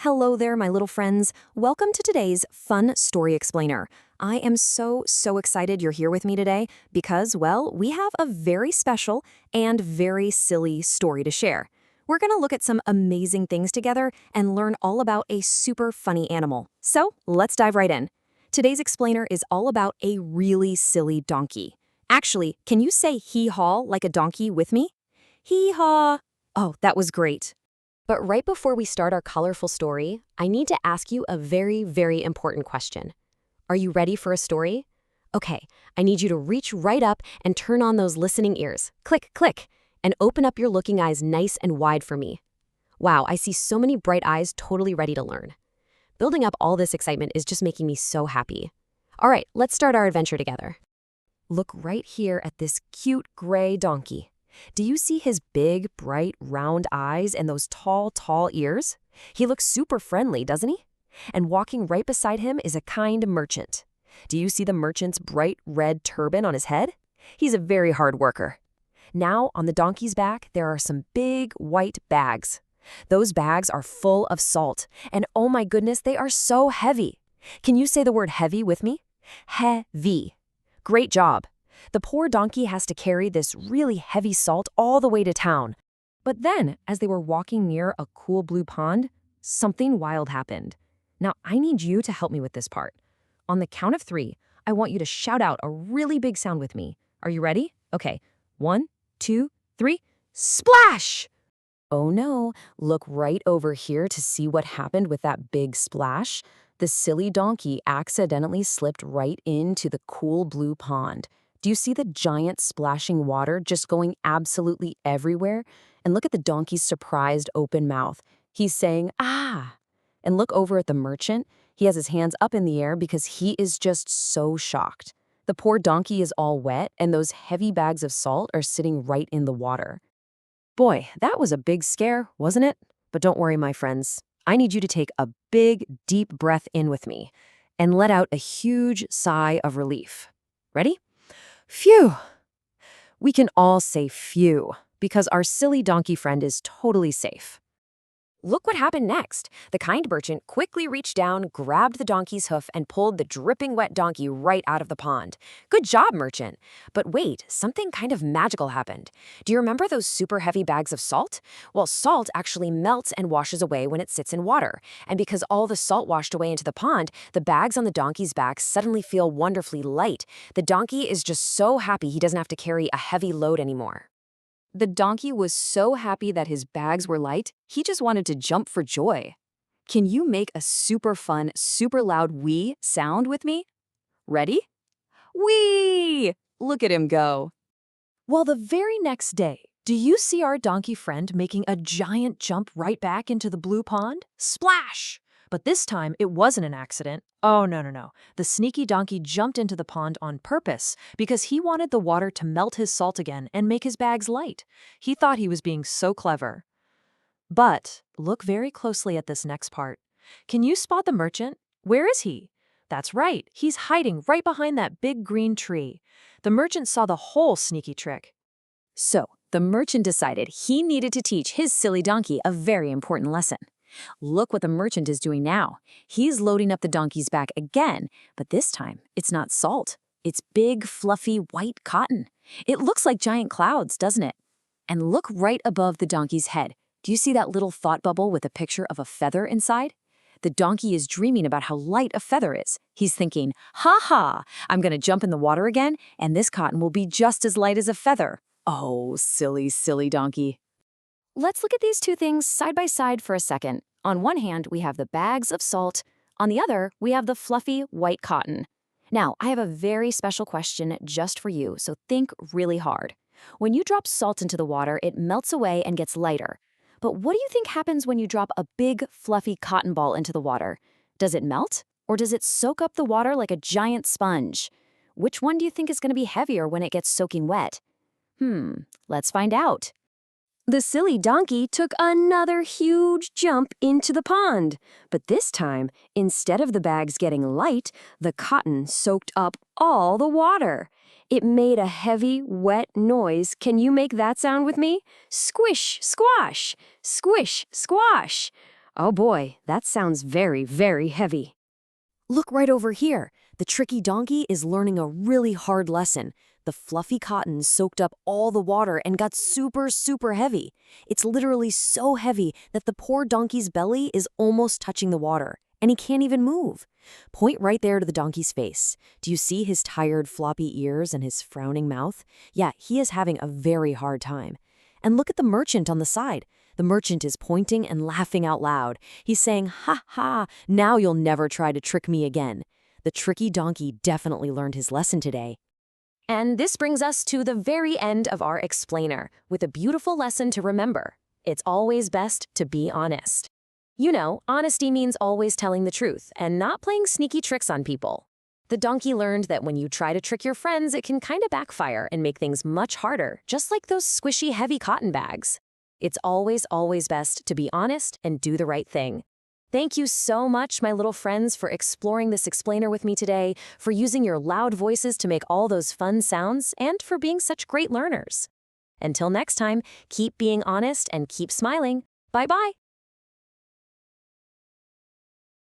Hello there, my little friends. Welcome to today's Fun Story Explainer. I am so excited you're here with me today because, well, we have a very special and very silly story to share. We're going to look at some amazing things together and learn all about a super funny animal. So let's dive right in. Today's explainer is all about a really silly donkey. Actually, can you say hee-haw like a donkey with me? Hee-haw. Oh, that was great. But right before we start our colorful story, I need to ask you a very important question. Are you ready for a story? Okay, I need you to reach right up and turn on those listening ears. Click, click, and open up your looking eyes nice and wide for me. Wow, I see so many bright eyes totally ready to learn. Building up all this excitement is just making me so happy. All right, let's start our adventure together. Look right here at this cute gray donkey. Do you see his big, bright, round eyes and those tall ears? He looks super friendly, doesn't he? And walking right beside him is a kind merchant. Do you see the merchant's bright red turban on his head? He's a very hard worker. Now, on the donkey's back, there are some big, white bags. Those bags are full of salt, and oh my goodness, they are so heavy. Can you say the word heavy with me? Heavy. Great job. The poor donkey has to carry this really heavy salt all the way to town. But then, as they were walking near a cool blue pond, something wild happened. Now, I need you to help me with this part. On the count of 3, I want you to shout out a really big sound with me. Are you ready? Okay, 1, 2, 3, splash! Oh no, look right over here to see what happened with that big splash. The silly donkey accidentally slipped right into the cool blue pond. Do you see the giant splashing water just going absolutely everywhere? And look at the donkey's surprised open mouth. He's saying, ah! And look over at the merchant. He has his hands up in the air because he is just so shocked. The poor donkey is all wet, and those heavy bags of salt are sitting right in the water. Boy, that was a big scare, wasn't it? But don't worry, my friends. I need you to take a big, deep breath in with me and let out a huge sigh of relief. Ready? Phew! We can all say phew, because our silly donkey friend is totally safe. Look what happened next. The kind merchant quickly reached down, grabbed the donkey's hoof, and pulled the dripping wet donkey right out of the pond. Good job, merchant. But wait, something kind of magical happened. Do you remember those super heavy bags of salt? Well, salt actually melts and washes away when it sits in water. And because all the salt washed away into the pond, the bags on the donkey's back suddenly feel wonderfully light. The donkey is just so happy he doesn't have to carry a heavy load anymore. The donkey was so happy that his bags were light, he just wanted to jump for joy. Can you make a super fun, super loud wee sound with me? Ready? Wee! Look at him go. Well, the very next day, do you see our donkey friend making a giant jump right back into the blue pond? Splash! But this time, it wasn't an accident. Oh, no. The sneaky donkey jumped into the pond on purpose because he wanted the water to melt his salt again and make his bags light. He thought he was being so clever. But look very closely at this next part. Can you spot the merchant? Where is he? That's right, he's hiding right behind that big green tree. The merchant saw the whole sneaky trick. So, the merchant decided he needed to teach his silly donkey a very important lesson. Look what the merchant is doing now. He's loading up the donkey's back again, but this time it's not salt. It's big, fluffy, white cotton. It looks like giant clouds, doesn't it? And look right above the donkey's head. Do you see that little thought bubble with a picture of a feather inside? The donkey is dreaming about how light a feather is. He's thinking, ha, I'm going to jump in the water again, and this cotton will be just as light as a feather. Oh, silly donkey. Let's look at these two things side by side for a second. On one hand, we have the bags of salt. On the other, we have the fluffy white cotton. Now, I have a very special question just for you, so think really hard. When you drop salt into the water, it melts away and gets lighter. But what do you think happens when you drop a big, fluffy cotton ball into the water? Does it melt, or does it soak up the water like a giant sponge? Which one do you think is going to be heavier when it gets soaking wet? Let's find out. The silly donkey took another huge jump into the pond. But this time, instead of the bags getting light, the cotton soaked up all the water. It made a heavy, wet noise. Can you make that sound with me? Squish, squash, squish, squash. Oh boy, that sounds very, very heavy. Look right over here. The tricky donkey is learning a really hard lesson. The fluffy cotton soaked up all the water and got super, super heavy. It's literally so heavy that the poor donkey's belly is almost touching the water, and he can't even move. Point right there to the donkey's face. Do you see his tired, floppy ears and his frowning mouth? Yeah, he is having a very hard time. And look at the merchant on the side. The merchant is pointing and laughing out loud. He's saying, "Ha ha, now you'll never try to trick me again." The tricky donkey definitely learned his lesson today. And this brings us to the very end of our explainer, with a beautiful lesson to remember. It's always best to be honest. You know, honesty means always telling the truth and not playing sneaky tricks on people. The donkey learned that when you try to trick your friends, it can kind of backfire and make things much harder, just like those squishy, heavy cotton bags. It's always, always best to be honest and do the right thing. Thank you so much, my little friends, for exploring this explainer with me today, for using your loud voices to make all those fun sounds, and for being such great learners. Until next time, keep being honest and keep smiling. Bye-bye.